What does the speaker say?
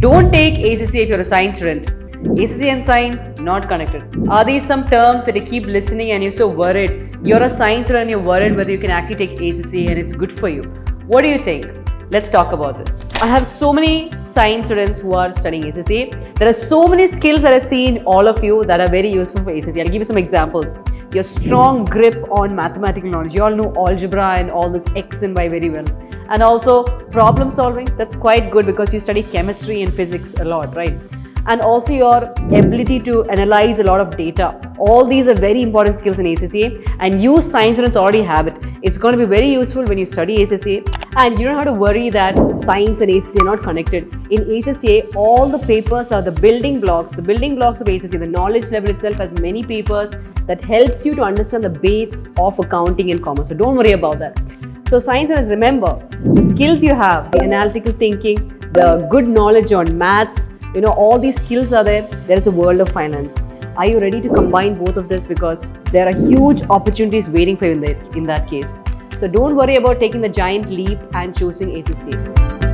Don't take ACCA if you're a science student. ACCA and science, not connected. Are these some terms that you keep listening and you're so worried? You're a science student and you're worried whether you can actually take ACCA and it's good for you. What do you think? Let's talk about this. I have so many science students who are studying ACCA. There are so many skills that I see in all of you that are very useful for ACCA. I'll give you some examples. Your strong grip on mathematical knowledge. You all know algebra and all this X and Y very well. And also problem solving. That's quite good because you study chemistry and physics a lot, right? And also your ability to analyze a lot of data. All these are very important skills in ACCA, and you science students already have it. It's going to be very useful when you study ACCA, and you don't have to worry that science and ACCA are not connected. In ACCA, all the papers are the building blocks of ACCA. The knowledge level itself has many papers that helps you to understand the base of accounting and commerce. So don't worry about that. So science students, remember the skills you have, the analytical thinking, the good knowledge on maths, all these skills are there. There is a world of finance. Are you ready to combine both of this? Because there are huge opportunities waiting for you in that case. So don't worry about taking the giant leap and choosing ACCA.